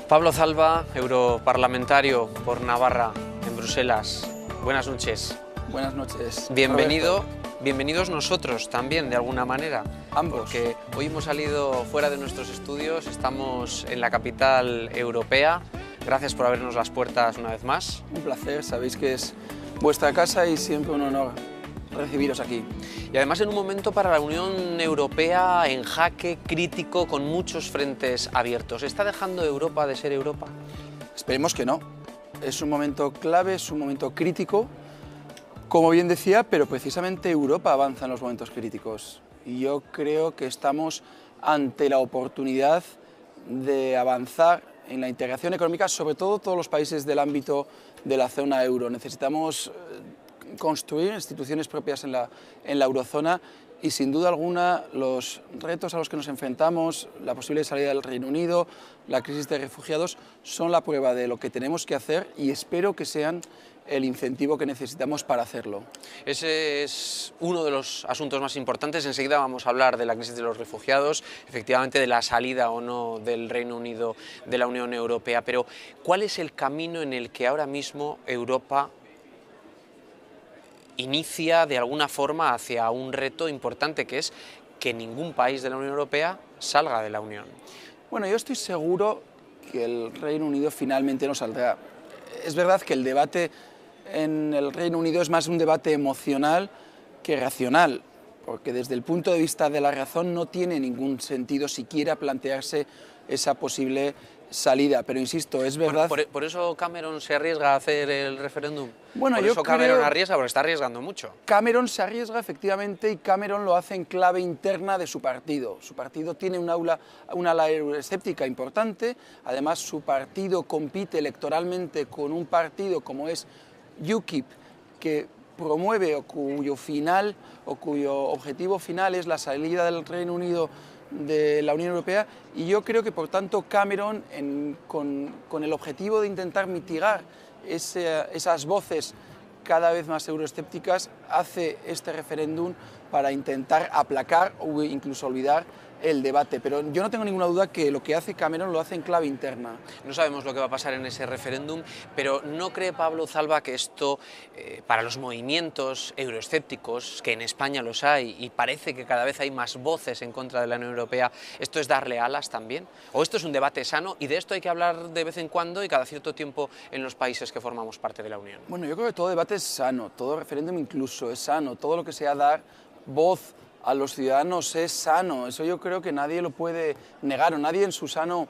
Pablo Zalba, europarlamentario por Navarra, en Bruselas. Buenas noches. Buenas noches. Bienvenido. Bienvenidos nosotros también, de alguna manera. Ambos. Porque hoy hemos salido fuera de nuestros estudios, estamos en la capital europea. Gracias por abrirnos las puertas una vez más. Un placer, sabéis que es vuestra casa y siempre un honor recibiros aquí. Y además en un momento para la Unión Europea en jaque, crítico, con muchos frentes abiertos. ¿Está dejando Europa de ser Europa? Esperemos que no. Es un momento clave, es un momento crítico, como bien decía, pero precisamente Europa avanza en los momentos críticos. Y yo creo que estamos ante la oportunidad de avanzar en la integración económica, sobre todo todos los países del ámbito de la zona euro. Necesitamos construir instituciones propias en la eurozona y sin duda alguna los retos a los que nos enfrentamos, la posible salida del Reino Unido, la crisis de refugiados, son la prueba de lo que tenemos que hacer y espero que sean el incentivo que necesitamos para hacerlo. Ese es uno de los asuntos más importantes. Enseguida vamos a hablar de la crisis de los refugiados, efectivamente de la salida o no del Reino Unido de la Unión Europea, pero ¿cuál es el camino en el que ahora mismo Europa inicia de alguna forma hacia un reto importante, que es que ningún país de la Unión Europea salga de la Unión? Bueno, yo estoy seguro que el Reino Unido finalmente no saldrá. Es verdad que el debate en el Reino Unido es más un debate emocional que racional, porque desde el punto de vista de la razón no tiene ningún sentido siquiera plantearse esa posible salida, pero insisto, es verdad... ¿Por eso Cameron se arriesga a hacer el referéndum? Bueno, por eso Cameron arriesga, porque está arriesgando mucho. Cameron se arriesga efectivamente y Cameron lo hace en clave interna de su partido. Su partido tiene una ala euroescéptica importante, además su partido compite electoralmente con un partido como es UKIP, que promueve o cuyo objetivo final es la salida del Reino Unido de la Unión Europea, y yo creo que por tanto Cameron, con el objetivo de intentar mitigar esas voces cada vez más euroescépticas, hace este referéndum para intentar aplacar o incluso olvidar el debate, pero yo no tengo ninguna duda que lo que hace Cameron lo hace en clave interna. No sabemos lo que va a pasar en ese referéndum, pero ¿no cree Pablo Zalba que esto, para los movimientos euroescépticos, que en España los hay y parece que cada vez hay más voces en contra de la Unión Europea, esto es darle alas también? ¿O esto es un debate sano y de esto hay que hablar de vez en cuando y cada cierto tiempo en los países que formamos parte de la Unión? Bueno, yo creo que todo debate es sano, todo referéndum incluso es sano, todo lo que sea dar voz a los ciudadanos es sano, eso yo creo que nadie lo puede negar, o nadie en su sano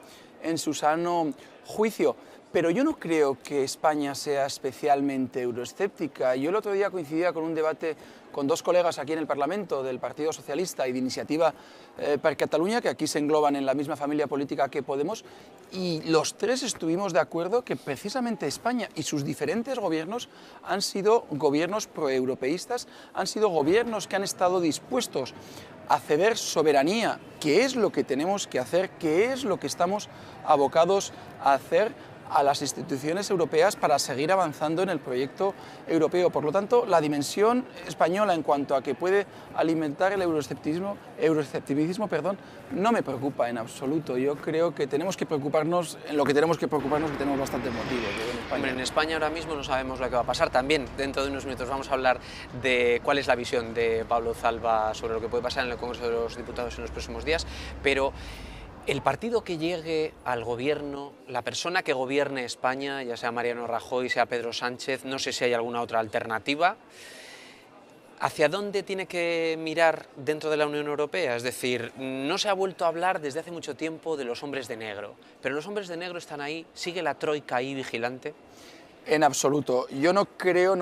juicio. Pero yo no creo que España sea especialmente euroescéptica. Yo el otro día coincidía con un debate con dos colegas aquí en el Parlamento del Partido Socialista y de Iniciativa per Catalunya, que aquí se engloban en la misma familia política que Podemos, y los tres estuvimos de acuerdo que precisamente España y sus diferentes gobiernos han sido gobiernos proeuropeístas, han sido gobiernos que han estado dispuestos a ceder soberanía, que es lo que tenemos que hacer, que es lo que estamos abocados a hacer, a las instituciones europeas para seguir avanzando en el proyecto europeo. Por lo tanto, la dimensión española en cuanto a que puede alimentar el euroescepticismo, no me preocupa en absoluto. Yo creo que tenemos que preocuparnos en lo que tenemos que preocuparnos, que tenemos bastantes motivos. Hombre, en España ahora mismo no sabemos lo que va a pasar. También dentro de unos minutos vamos a hablar de cuál es la visión de Pablo Zalba sobre lo que puede pasar en el Congreso de los Diputados en los próximos días, pero el partido que llegue al gobierno, la persona que gobierne España, ya sea Mariano Rajoy, sea Pedro Sánchez, no sé si hay alguna otra alternativa, ¿hacia dónde tiene que mirar dentro de la Unión Europea? Es decir, no se ha vuelto a hablar desde hace mucho tiempo de los hombres de negro, pero los hombres de negro están ahí, ¿sigue la troika ahí vigilante? En absoluto. Yo no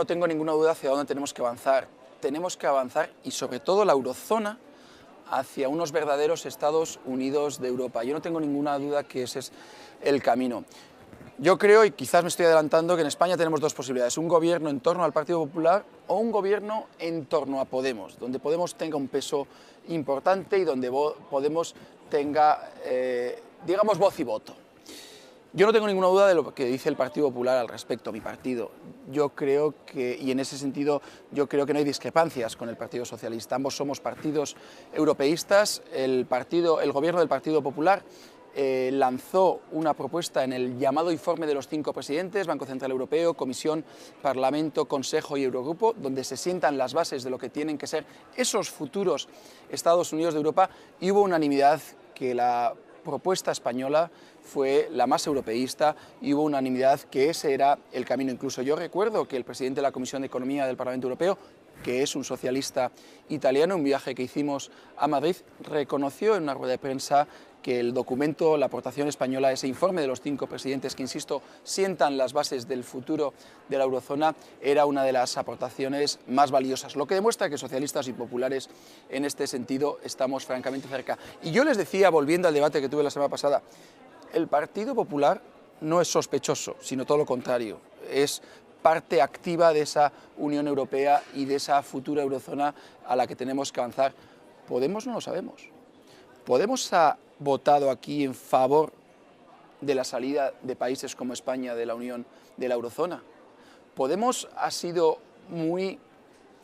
tengo ninguna duda hacia dónde tenemos que avanzar. Tenemos que avanzar, y sobre todo la eurozona, hacia unos verdaderos Estados Unidos de Europa. Yo no tengo ninguna duda que ese es el camino. Yo creo, y quizás me estoy adelantando, que en España tenemos dos posibilidades: un gobierno en torno al Partido Popular o un gobierno en torno a Podemos, donde Podemos tenga un peso importante y donde Podemos tenga, digamos, voz y voto. Yo no tengo ninguna duda de lo que dice el Partido Popular al respecto, mi partido. Yo creo que, y en ese sentido, yo creo que no hay discrepancias con el Partido Socialista. Ambos somos partidos europeístas. El gobierno del Partido Popular lanzó una propuesta en el llamado informe de los 5 presidentes, Banco Central Europeo, Comisión, Parlamento, Consejo y Eurogrupo, donde se sientan las bases de lo que tienen que ser esos futuros Estados Unidos de Europa, y hubo unanimidad que la propuesta española fue la más europeísta y hubo unanimidad que ese era el camino. Incluso yo recuerdo que el presidente de la Comisión de Economía del Parlamento Europeo, que es un socialista italiano, en un viaje que hicimos a Madrid, reconoció en una rueda de prensa que el documento, la aportación española, ese informe de los 5 presidentes que, insisto, sientan las bases del futuro de la eurozona, era una de las aportaciones más valiosas, lo que demuestra que socialistas y populares en este sentido estamos francamente cerca. Y yo les decía, volviendo al debate que tuve la semana pasada, el Partido Popular no es sospechoso, sino todo lo contrario, es parte activa de esa Unión Europea y de esa futura eurozona a la que tenemos que avanzar. Podemos no lo sabemos. Podemos ha votado aquí en favor de la salida de países como España de la Unión, de la eurozona. Podemos ha sido muy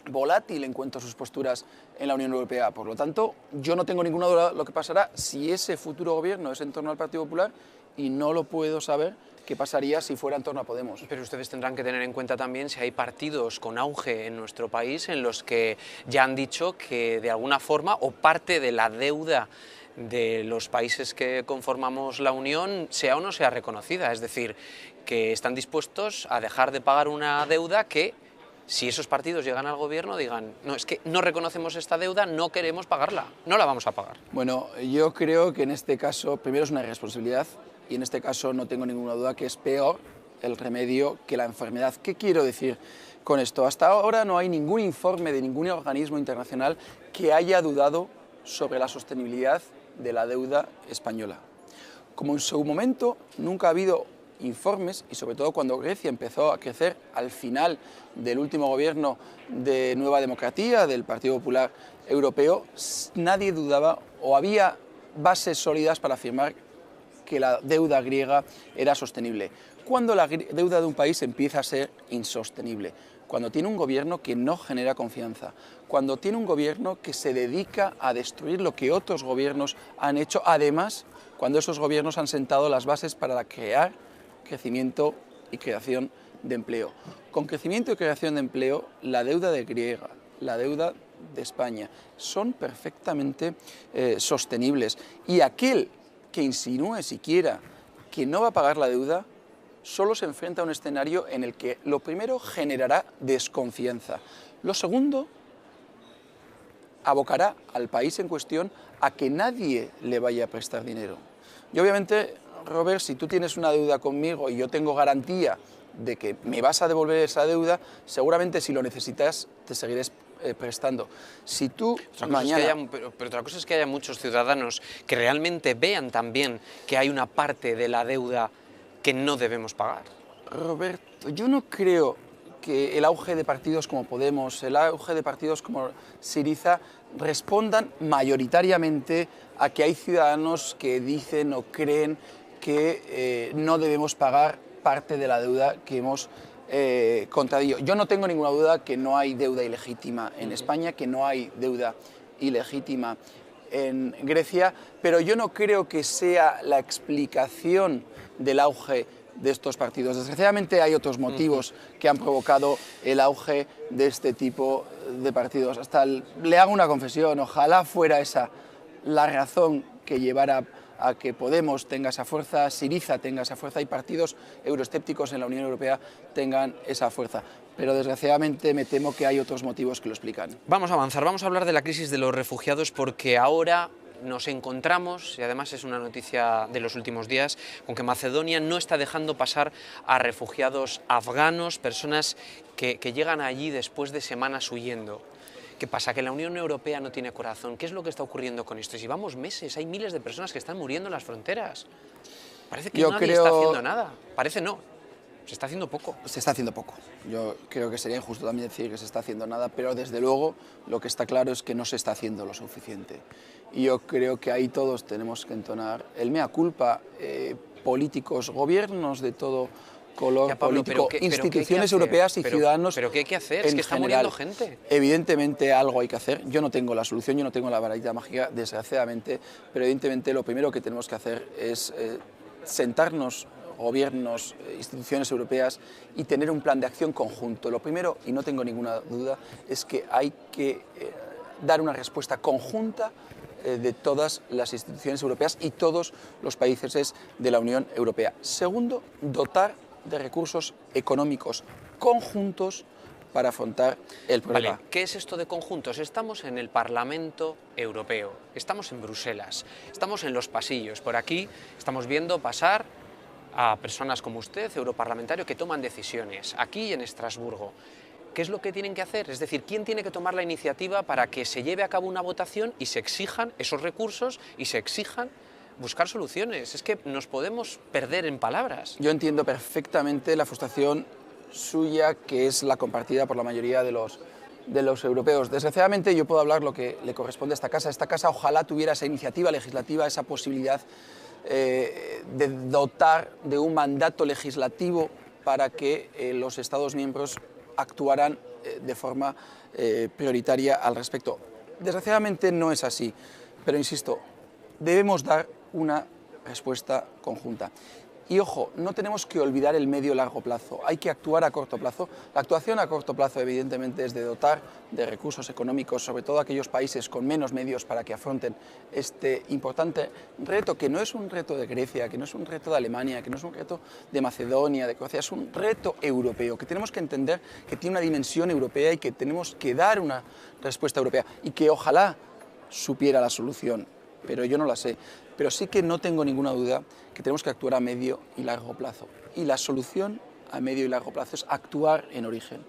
volátil en cuanto a sus posturas en la Unión Europea. Por lo tanto, yo no tengo ninguna duda de lo que pasará si ese futuro gobierno es en torno al Partido Popular, y no lo puedo saber qué pasaría si fuera en torno a Podemos. Pero ustedes tendrán que tener en cuenta también si hay partidos con auge en nuestro país en los que ya han dicho que de alguna forma o parte de la deuda de los países que conformamos la Unión sea o no sea reconocida, es decir, que están dispuestos a dejar de pagar una deuda que, si esos partidos llegan al gobierno, digan, no, es que no reconocemos esta deuda, no queremos pagarla, no la vamos a pagar. Bueno, yo creo que en este caso, primero es una irresponsabilidad, y en este caso no tengo ninguna duda que es peor el remedio que la enfermedad. ¿Qué quiero decir con esto? Hasta ahora no hay ningún informe de ningún organismo internacional que haya dudado sobre la sostenibilidad de la deuda española. Como en su momento nunca ha habido informes, y sobre todo cuando Grecia empezó a crecer al final del último gobierno de Nueva Democracia, del Partido Popular Europeo, nadie dudaba o había bases sólidas para afirmar que la deuda griega era sostenible. Cuando la deuda de un país empieza a ser insostenible, cuando tiene un gobierno que no genera confianza, cuando tiene un gobierno que se dedica a destruir lo que otros gobiernos han hecho, además, cuando esos gobiernos han sentado las bases para crear crecimiento y creación de empleo. Con crecimiento y creación de empleo, la deuda de griega, la deuda de España, son perfectamente sostenibles. Y aquel que insinúe siquiera que no va a pagar la deuda, solo se enfrenta a un escenario en el que lo primero generará desconfianza, lo segundo abocará al país en cuestión a que nadie le vaya a prestar dinero. Y obviamente, Robert, si tú tienes una deuda conmigo y yo tengo garantía de que me vas a devolver esa deuda, seguramente si lo necesitas te seguiré prestando. Si tú mañana... Pero otra cosa es que haya muchos ciudadanos que realmente vean también que hay una parte de la deuda que no debemos pagar. Roberto, yo no creo que el auge de partidos como Podemos, el auge de partidos como Syriza respondan mayoritariamente a que hay ciudadanos que dicen o creen que no debemos pagar parte de la deuda que hemos contraído. Yo no tengo ninguna duda que no hay deuda ilegítima en España, que no hay deuda ilegítima en Grecia, pero yo no creo que sea la explicación del auge de estos partidos. Desgraciadamente hay otros motivos que han provocado el auge de este tipo de partidos. Le hago una confesión, ojalá fuera esa la razón que llevara a que Podemos tenga esa fuerza, Syriza tenga esa fuerza y partidos euroescépticos en la Unión Europea tengan esa fuerza. Pero desgraciadamente me temo que hay otros motivos que lo explican. Vamos a avanzar, vamos a hablar de la crisis de los refugiados porque ahora nos encontramos, y además es una noticia de los últimos días, con que Macedonia no está dejando pasar a refugiados afganos, personas que llegan allí después de semanas huyendo. ¿Qué pasa? ¿Que la Unión Europea no tiene corazón? ¿Qué es lo que está ocurriendo con esto? Llevamos meses, hay miles de personas que están muriendo en las fronteras. Parece que nadie está haciendo nada. Parece no. Se está haciendo poco. Se está haciendo poco. Yo creo que sería injusto también decir que se está haciendo nada, pero desde luego lo que está claro es que no se está haciendo lo suficiente. Y yo creo que ahí todos tenemos que entonar el mea culpa, políticos, gobiernos de todo color Ya, Pablo, político, ¿qué hay que instituciones hacer? europeas y ciudadanos. ¿Pero qué hay que hacer? Es en que está general. muriendo gente. Evidentemente algo hay que hacer. Yo no tengo la solución, yo no tengo la varita mágica, desgraciadamente, pero evidentemente lo primero que tenemos que hacer es sentarnos, gobiernos, instituciones europeas, y tener un plan de acción conjunto. Lo primero, y no tengo ninguna duda, es que hay que dar una respuesta conjunta de todas las instituciones europeas y todos los países de la Unión Europea. Segundo, dotar de recursos económicos conjuntos para afrontar el problema. Vale, ¿qué es esto de conjuntos? Estamos en el Parlamento Europeo, estamos en Bruselas, estamos en los pasillos. Por aquí estamos viendo pasar a personas como usted, europarlamentario, que toman decisiones, aquí en Estrasburgo. ¿Qué es lo que tienen que hacer? Es decir, ¿quién tiene que tomar la iniciativa para que se lleve a cabo una votación y se exijan esos recursos y se exijan buscar soluciones? Es que nos podemos perder en palabras. Yo entiendo perfectamente la frustración suya, que es la compartida por la mayoría de los europeos. Desgraciadamente yo puedo hablar lo que le corresponde a esta casa. Esta casa ojalá tuviera esa iniciativa legislativa, esa posibilidad de dotar de un mandato legislativo para que los Estados miembros actuarán de forma prioritaria al respecto. Desgraciadamente no es así, pero insisto, debemos dar una respuesta conjunta. Y ojo, no tenemos que olvidar el medio y largo plazo, hay que actuar a corto plazo. La actuación a corto plazo evidentemente es de dotar de recursos económicos, sobre todo a aquellos países con menos medios, para que afronten este importante reto, que no es un reto de Grecia, que no es un reto de Alemania, que no es un reto de Macedonia, de Croacia, es un reto europeo, que tenemos que entender que tiene una dimensión europea y que tenemos que dar una respuesta europea y que ojalá supiera la solución, pero yo no la sé. Pero sí que no tengo ninguna duda que tenemos que actuar a medio y largo plazo. Y la solución a medio y largo plazo es actuar en origen.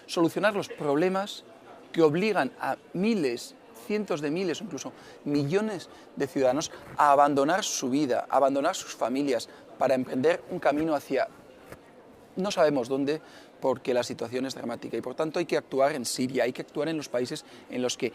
Solucionar los problemas que obligan a miles, cientos de miles, incluso millones de ciudadanos a abandonar su vida, a abandonar sus familias, para emprender un camino hacia no sabemos dónde, porque la situación es dramática. Y por tanto hay que actuar en Siria, hay que actuar en los países en los que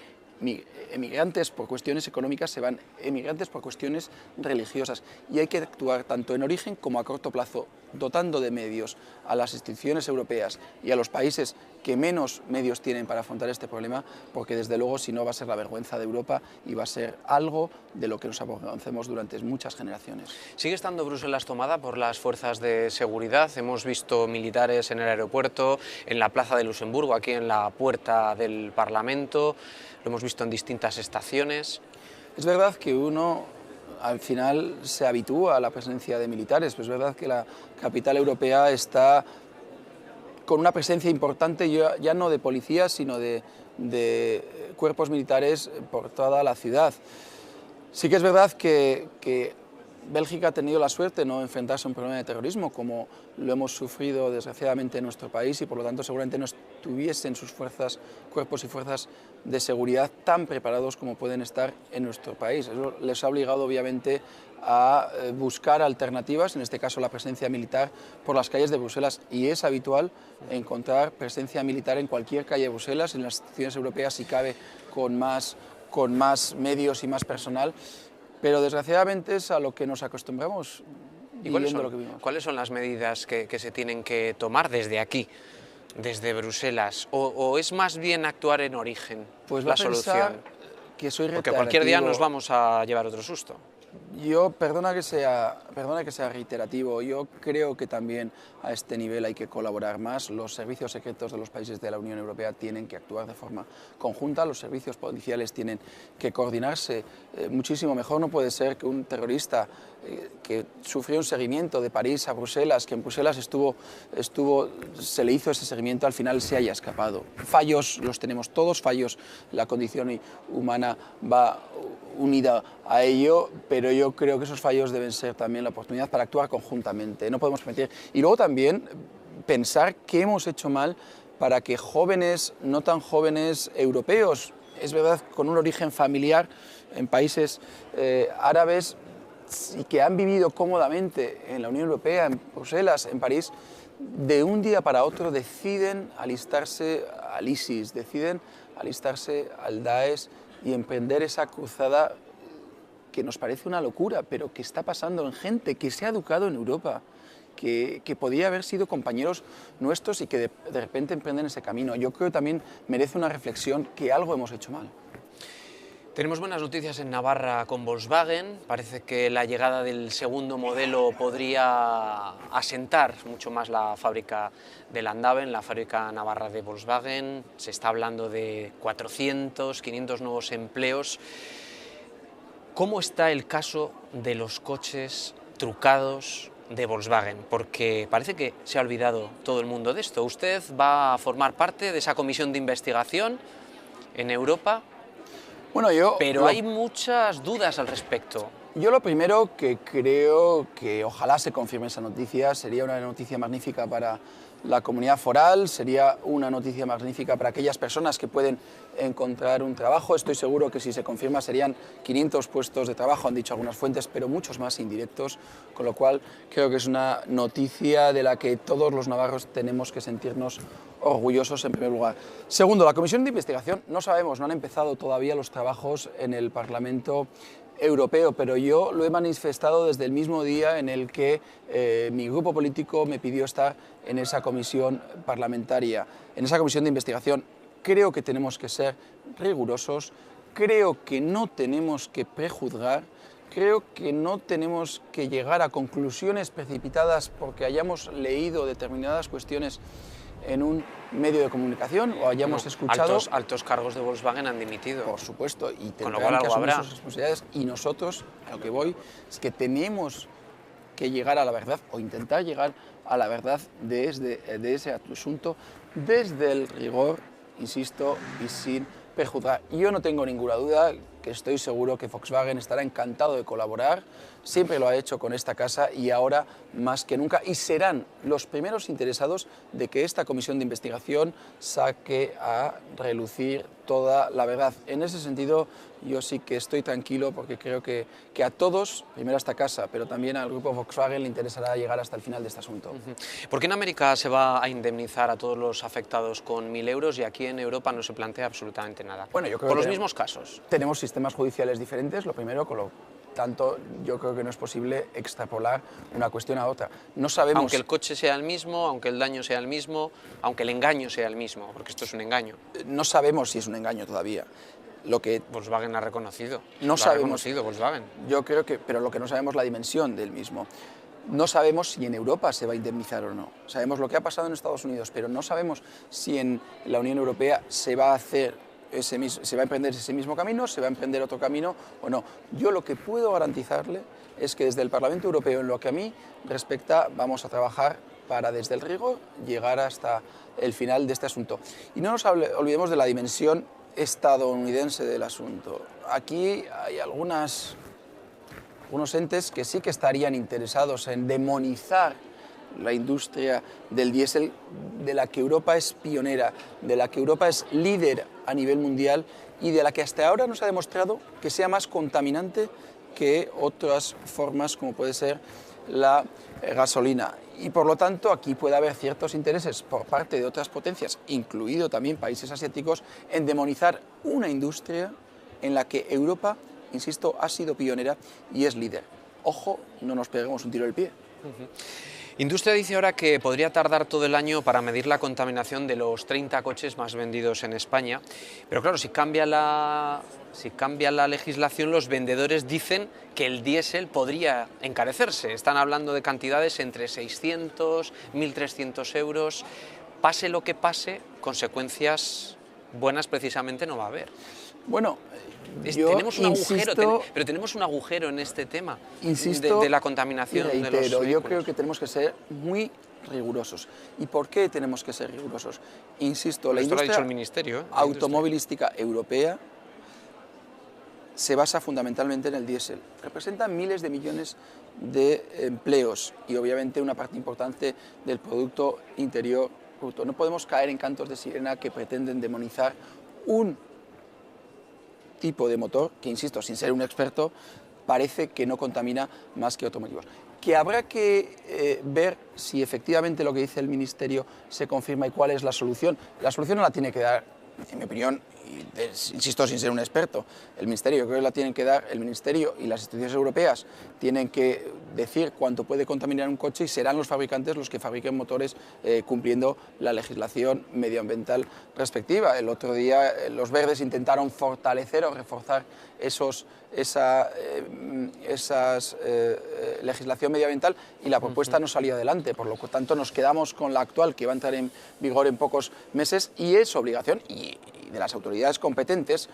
emigrantes por cuestiones económicas se van, emigrantes por cuestiones religiosas, y hay que actuar tanto en origen como a corto plazo, dotando de medios a las instituciones europeas y a los países que menos medios tienen para afrontar este problema, porque desde luego si no va a ser la vergüenza de Europa y va a ser algo de lo que nos avergoncemos durante muchas generaciones. Sigue estando Bruselas tomada por las fuerzas de seguridad. Hemos visto militares en el aeropuerto, en la Plaza de Luxemburgo, aquí en la puerta del Parlamento. Lo hemos visto en distintas estaciones. Es verdad que uno al final se habitúa a la presencia de militares, pero es verdad que la capital europea está con una presencia importante, ya no de policías, sino de cuerpos militares por toda la ciudad. Sí que es verdad que Bélgica ha tenido la suerte de no enfrentarse a un problema de terrorismo como lo hemos sufrido desgraciadamente en nuestro país, y por lo tanto seguramente no estuviesen sus cuerpos y fuerzas de seguridad tan preparados como pueden estar en nuestro país. Eso les ha obligado obviamente a buscar alternativas, en este caso la presencia militar por las calles de Bruselas, y es habitual encontrar presencia militar en cualquier calle de Bruselas, en las instituciones europeas si cabe con más medios y más personal. Pero desgraciadamente es a lo que nos acostumbramos. ¿Y cuáles son las medidas que se tienen que tomar desde aquí, desde Bruselas? ¿O es más bien actuar en origen pues la solución? Que soy porque cualquier día nos vamos a llevar otro susto. Yo, perdona que sea reiterativo, yo creo que también a este nivel hay que colaborar más. Los servicios secretos de los países de la Unión Europea tienen que actuar de forma conjunta, los servicios policiales tienen que coordinarse muchísimo mejor. No puede ser que un terrorista que sufrió un seguimiento de París a Bruselas, que en Bruselas se le hizo ese seguimiento, al final se haya escapado. Fallos los tenemos todos, fallos, la condición humana va unida a ello, pero yo creo que esos fallos deben ser también la oportunidad para actuar conjuntamente. No podemos permitir. Y luego también pensar qué hemos hecho mal para que jóvenes, no tan jóvenes europeos, es verdad, con un origen familiar en países árabes y que han vivido cómodamente en la Unión Europea, en Bruselas, en París, de un día para otro deciden alistarse al ISIS, deciden alistarse al Daesh y emprender esa cruzada que nos parece una locura, pero que está pasando en gente que se ha educado en Europa que podría haber sido compañeros nuestros y que de repente emprenden ese camino. Yo creo que también merece una reflexión que algo hemos hecho mal. Tenemos buenas noticias en Navarra con Volkswagen. Parece que la llegada del segundo modelo podría asentar mucho más la fábrica de Landaven, la fábrica navarra de Volkswagen. Se está hablando de 400, 500 nuevos empleos. ¿Cómo está el caso de los coches trucados de Volkswagen? Porque parece que se ha olvidado todo el mundo de esto. Usted va a formar parte de esa comisión de investigación en Europa. Bueno, pero hay muchas dudas al respecto. Yo lo primero que creo que ojalá se confirme esa noticia, sería una noticia magnífica para la comunidad foral, sería una noticia magnífica para aquellas personas que pueden encontrar un trabajo. Estoy seguro que si se confirma serían 500 puestos de trabajo, han dicho algunas fuentes, pero muchos más indirectos, con lo cual creo que es una noticia de la que todos los navarros tenemos que sentirnos orgullosos en primer lugar. Segundo, la comisión de investigación, no sabemos, no han empezado todavía los trabajos en el Parlamento Europeo, pero yo lo he manifestado desde el mismo día en el que mi grupo político me pidió estar en esa comisión parlamentaria, en esa comisión de investigación. Creo que tenemos que ser rigurosos, creo que no tenemos que prejuzgar, creo que no tenemos que llegar a conclusiones precipitadas porque hayamos leído determinadas cuestiones en un medio de comunicación o hayamos escuchado... Altos cargos de Volkswagen han dimitido. Por supuesto, y con lo cual tendrán que asumir habrá sus responsabilidades. Y nosotros, a lo que voy, es que tenemos que llegar a la verdad o intentar llegar a la verdad de ese asunto desde el rigor, insisto, y sin prejuzgar. Yo no tengo ninguna duda que estoy seguro que Volkswagen estará encantado de colaborar, siempre lo ha hecho con esta casa y ahora más que nunca, y serán los primeros interesados de que esta comisión de investigación saque a relucir toda la verdad. En ese sentido, yo sí que estoy tranquilo porque creo que a todos, primero a esta casa, pero también al grupo Volkswagen le interesará llegar hasta el final de este asunto. ¿Por qué en América se va a indemnizar a todos los afectados con 1.000 euros y aquí en Europa no se plantea absolutamente nada? Bueno, yo creo por que los mismos casos. Tenemos sistemas judiciales diferentes, lo primero, con lo tanto yo creo que no es posible extrapolar una cuestión a otra. No sabemos... Aunque el coche sea el mismo, aunque el daño sea el mismo, aunque el engaño sea el mismo, porque esto es un engaño. No sabemos si es un engaño todavía. Lo que Volkswagen ha reconocido. No sabemos. Ha reconocido Volkswagen. Yo creo que, pero lo que no sabemos es la dimensión del mismo. No sabemos si en Europa se va a indemnizar o no. Sabemos lo que ha pasado en Estados Unidos, pero no sabemos si en la Unión Europea se va a emprender ese mismo camino, se va a emprender otro camino o no. Yo lo que puedo garantizarle es que desde el Parlamento Europeo, en lo que a mí respecta, vamos a trabajar para desde el rigor llegar hasta el final de este asunto. Y no nos olvidemos de la dimensión estadounidense del asunto. Aquí hay algunos entes que sí que estarían interesados en demonizar la industria del diésel, de la que Europa es pionera, de la que Europa es líder a nivel mundial y de la que hasta ahora nos ha demostrado que sea más contaminante que otras formas como puede ser la gasolina. Y por lo tanto aquí puede haber ciertos intereses por parte de otras potencias, incluido también países asiáticos, en demonizar una industria en la que Europa, insisto, ha sido pionera y es líder. Ojo, no nos peguemos un tiro en el pie. Industria dice ahora que podría tardar todo el año para medir la contaminación de los 30 coches más vendidos en España, pero claro, si cambia la legislación, los vendedores dicen que el diésel podría encarecerse. Están hablando de cantidades entre 600, 1.300 euros. Pase lo que pase, consecuencias buenas precisamente no va a haber. Bueno, tenemos un insisto, agujero, pero tenemos un agujero en este tema de la contaminación de los vehículos. Yo creo que tenemos que ser muy rigurosos. ¿Y por qué tenemos que ser rigurosos? Insisto, la industria lo ha dicho el Ministerio, automovilística europea se basa fundamentalmente en el diésel. Representa miles de millones de empleos y obviamente una parte importante del Producto Interior Bruto. No podemos caer en cantos de sirena que pretenden demonizar un tipo de motor que, insisto, sin ser un experto, parece que no contamina más que otros motivos. Que habrá que ver si efectivamente lo que dice el Ministerio se confirma y cuál es la solución. La solución no la tiene que dar, en mi opinión, insisto, sin ser un experto, el Ministerio. Yo creo que la tienen que dar el Ministerio y las instituciones europeas tienen que decir cuánto puede contaminar un coche y serán los fabricantes los que fabriquen motores cumpliendo la legislación medioambiental respectiva. El otro día los verdes intentaron fortalecer o reforzar esa legislación medioambiental y la propuesta no salió adelante, por lo tanto nos quedamos con la actual que va a entrar en vigor en pocos meses y es obligación y de las autoridades competentes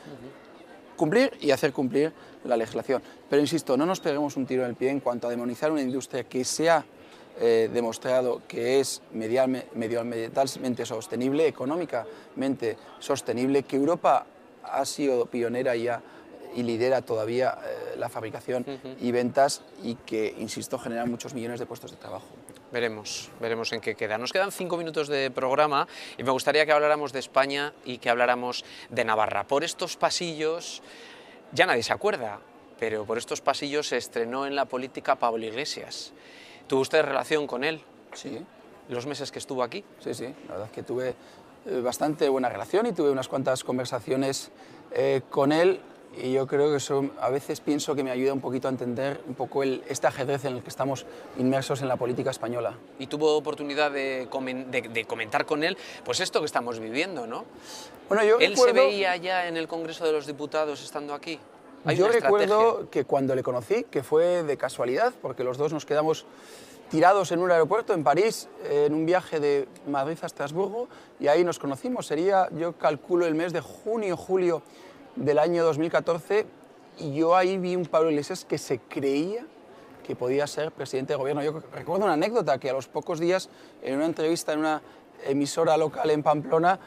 cumplir y hacer cumplir la legislación. Pero insisto, no nos peguemos un tiro en el pie en cuanto a demonizar una industria que se ha demostrado que es medioambientalmente sostenible, económicamente sostenible, que Europa ha sido pionera ya y lidera todavía la fabricación y ventas y que, insisto, genera muchos millones de puestos de trabajo. Veremos en qué queda. Nos quedan 5 minutos de programa y me gustaría que habláramos de España y que habláramos de Navarra. Por estos pasillos, ya nadie se acuerda, pero por estos pasillos se estrenó en la política Pablo Iglesias. ¿Tuvo usted relación con él? Sí. ¿Los meses que estuvo aquí? Sí, sí, la verdad es que tuve bastante buena relación y tuve unas cuantas conversaciones con él. Y yo creo que eso a veces pienso que me ayuda un poquito a entender un poco este ajedrez en el que estamos inmersos en la política española. Y tuvo oportunidad de comentar con él pues esto que estamos viviendo, ¿no? Bueno, yo ¿Él se veía ya en el Congreso de los Diputados estando aquí? Yo recuerdo que cuando le conocí, que fue de casualidad, porque los dos nos quedamos tirados en un aeropuerto en París, en un viaje de Madrid a Estrasburgo, y ahí nos conocimos. Sería, yo calculo, el mes de junio, julio del año 2014, y yo ahí vi un Pablo Iglesias que se creía que podía ser presidente de gobierno. Yo recuerdo una anécdota que a los pocos días, en una entrevista en una emisora local en Pamplona,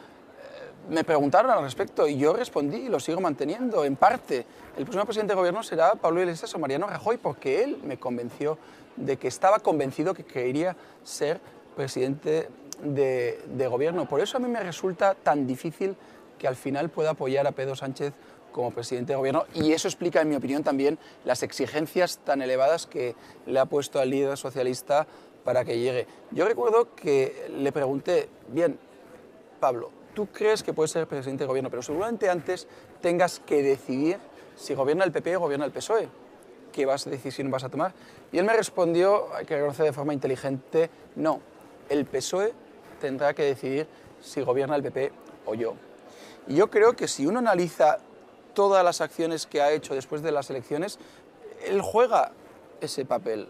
me preguntaron al respecto y yo respondí y lo sigo manteniendo. En parte, el próximo presidente de gobierno será Pablo Iglesias o Mariano Rajoy, porque él me convenció de que estaba convencido que quería ser presidente de gobierno. Por eso a mí me resulta tan difícil que al final pueda apoyar a Pedro Sánchez como presidente de gobierno, y eso explica, en mi opinión, también las exigencias tan elevadas que le ha puesto al líder socialista para que llegue. Yo recuerdo que le pregunté, bien, Pablo, tú crees que puedes ser presidente de gobierno, pero seguramente antes tengas que decidir si gobierna el PP o gobierna el PSOE. ¿Qué decisión vas a tomar? Y él me respondió, hay que reconocer de forma inteligente, no, el PSOE tendrá que decidir si gobierna el PP o yo. Y yo creo que si uno analiza todas las acciones que ha hecho después de las elecciones, él juega ese papel.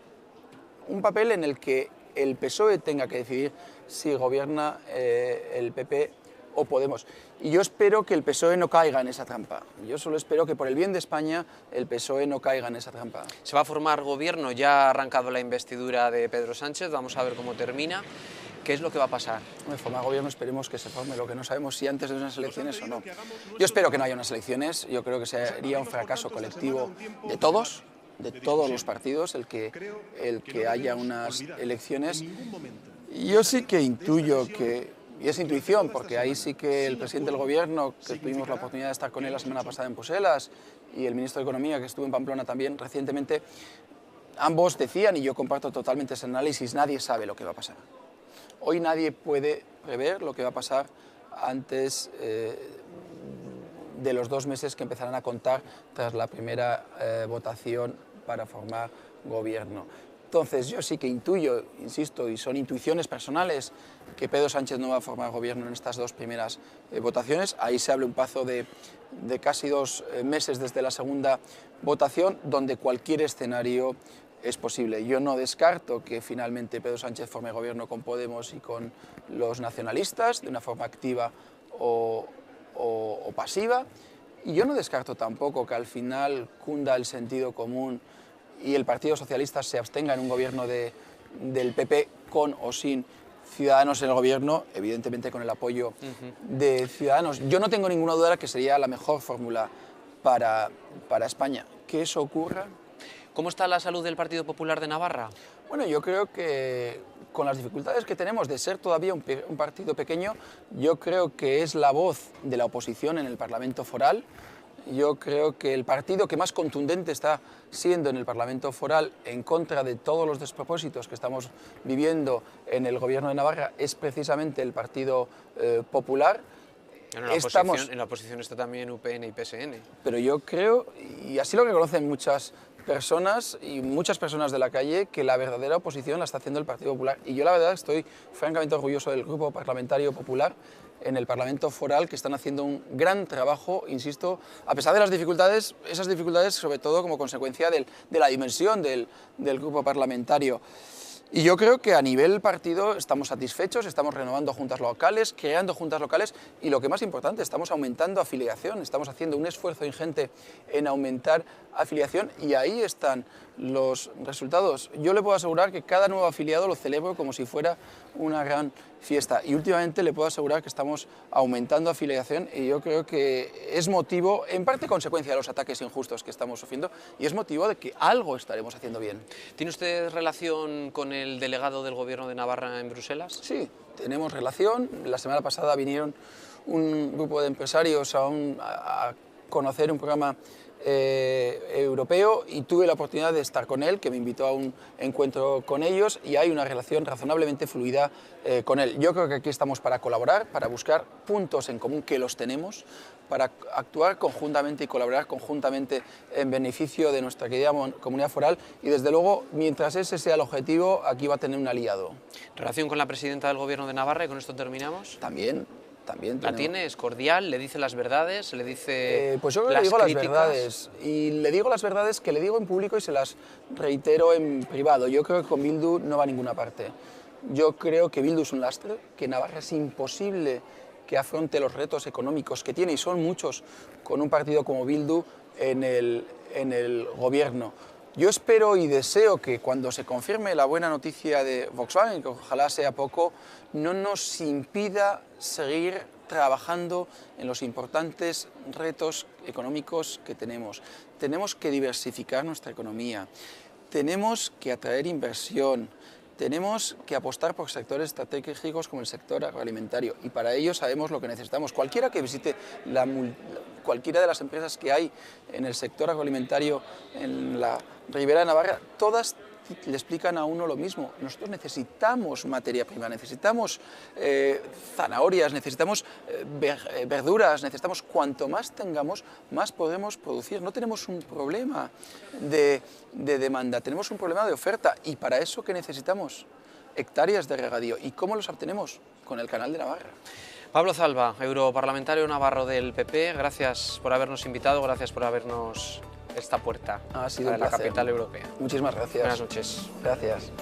Un papel en el que el PSOE tenga que decidir si gobierna el PP o Podemos. Y yo espero que el PSOE no caiga en esa trampa. Yo solo espero que por el bien de España el PSOE no caiga en esa trampa. Se va a formar gobierno, ya ha arrancado la investidura de Pedro Sánchez, vamos a ver cómo termina. ¿Qué es lo que va a pasar? Formar gobierno esperemos que se forme, lo que no sabemos si antes de unas elecciones o no. Yo espero que no haya unas elecciones, yo creo que sería un fracaso colectivo de todos los partidos el que haya unas elecciones. Y yo sí que intuyo que, y es intuición, porque ahí sí que el presidente del gobierno, que tuvimos la oportunidad de estar con él la semana pasada en Bruselas, y el ministro de Economía, que estuvo en Pamplona también recientemente, ambos decían, y yo comparto totalmente ese análisis, nadie sabe lo que va a pasar. Hoy nadie puede prever lo que va a pasar antes de los 2 meses que empezarán a contar tras la primera votación para formar gobierno. Entonces yo sí que intuyo, insisto, y son intuiciones personales, que Pedro Sánchez no va a formar gobierno en estas 2 primeras votaciones. Ahí se abre un plazo de casi 2 meses desde la segunda votación, donde cualquier escenario es posible. Yo no descarto que finalmente Pedro Sánchez forme gobierno con Podemos y con los nacionalistas, de una forma activa o pasiva. Y yo no descarto tampoco que al final cunda el sentido común y el Partido Socialista se abstenga en un gobierno del PP con o sin Ciudadanos en el gobierno, evidentemente con el apoyo de Ciudadanos. Yo no tengo ninguna duda de que sería la mejor fórmula para España. Que eso ocurra. ¿Cómo está la salud del Partido Popular de Navarra? Bueno, yo creo que con las dificultades que tenemos de ser todavía un partido pequeño, yo creo que es la voz de la oposición en el Parlamento Foral. Yo creo que el partido que más contundente está siendo en el Parlamento Foral en contra de todos los despropósitos que estamos viviendo en el Gobierno de Navarra es precisamente el Partido Popular. En la oposición está también UPN y PSN. Pero yo creo, y así lo reconocen muchas personas y muchas personas de la calle, que la verdadera oposición la está haciendo el Partido Popular. Y yo la verdad estoy francamente orgulloso del Grupo Parlamentario Popular en el Parlamento Foral, que están haciendo un gran trabajo, insisto, a pesar de las dificultades, esas dificultades sobre todo como consecuencia de la dimensión del Grupo Parlamentario. Y yo creo que a nivel partido estamos satisfechos, estamos renovando juntas locales, creando juntas locales y lo que más importante, estamos aumentando afiliación, estamos haciendo un esfuerzo ingente en aumentar afiliación y ahí están los resultados. Yo le puedo asegurar que cada nuevo afiliado lo celebro como si fuera una gran fiesta y últimamente le puedo asegurar que estamos aumentando afiliación y yo creo que es motivo, en parte consecuencia de los ataques injustos que estamos sufriendo y es motivo de que algo estaremos haciendo bien. ¿Tiene usted relación con el delegado del Gobierno de Navarra en Bruselas? Sí, tenemos relación. La semana pasada vinieron un grupo de empresarios a conocer un programa europeo y tuve la oportunidad de estar con él, que me invitó a un encuentro con ellos y hay una relación razonablemente fluida con él. Yo creo que aquí estamos para colaborar, para buscar puntos en común que los tenemos, para actuar conjuntamente y colaborar conjuntamente en beneficio de nuestra querida comunidad foral y desde luego, mientras ese sea el objetivo, aquí va a tener un aliado. ¿Relación con la presidenta del Gobierno de Navarra y con esto terminamos? También ¿La tiene? ¿Es cordial? ¿Le dice las verdades? ¿Le dice pues yo creo que le digo las verdades. Y le digo las verdades que le digo en público y se las reitero en privado. Yo creo que con Bildu no va a ninguna parte. Yo creo que Bildu es un lastre, que Navarra es imposible que afronte los retos económicos que tiene, y son muchos, con un partido como Bildu en el gobierno. Yo espero y deseo que cuando se confirme la buena noticia de Volkswagen, que ojalá sea poco, no nos impida seguir trabajando en los importantes retos económicos que tenemos. Tenemos que diversificar nuestra economía, tenemos que atraer inversión, tenemos que apostar por sectores estratégicos como el sector agroalimentario y para ello sabemos lo que necesitamos. Cualquiera que visite cualquiera de las empresas que hay en el sector agroalimentario en la Ribera de Navarra, todas le explican a uno lo mismo. Nosotros necesitamos materia prima, necesitamos zanahorias, necesitamos verduras, necesitamos cuanto más tengamos, más podemos producir. No tenemos un problema de demanda, tenemos un problema de oferta y para eso ¿qué necesitamos? Hectáreas de regadío. ¿Y cómo los obtenemos? Con el Canal de Navarra. Pablo Zalba, europarlamentario navarro del PP, gracias por habernos invitado, gracias por habernos esta puerta Ha sido a la capital europea. Muchísimas gracias. Buenas noches. Gracias.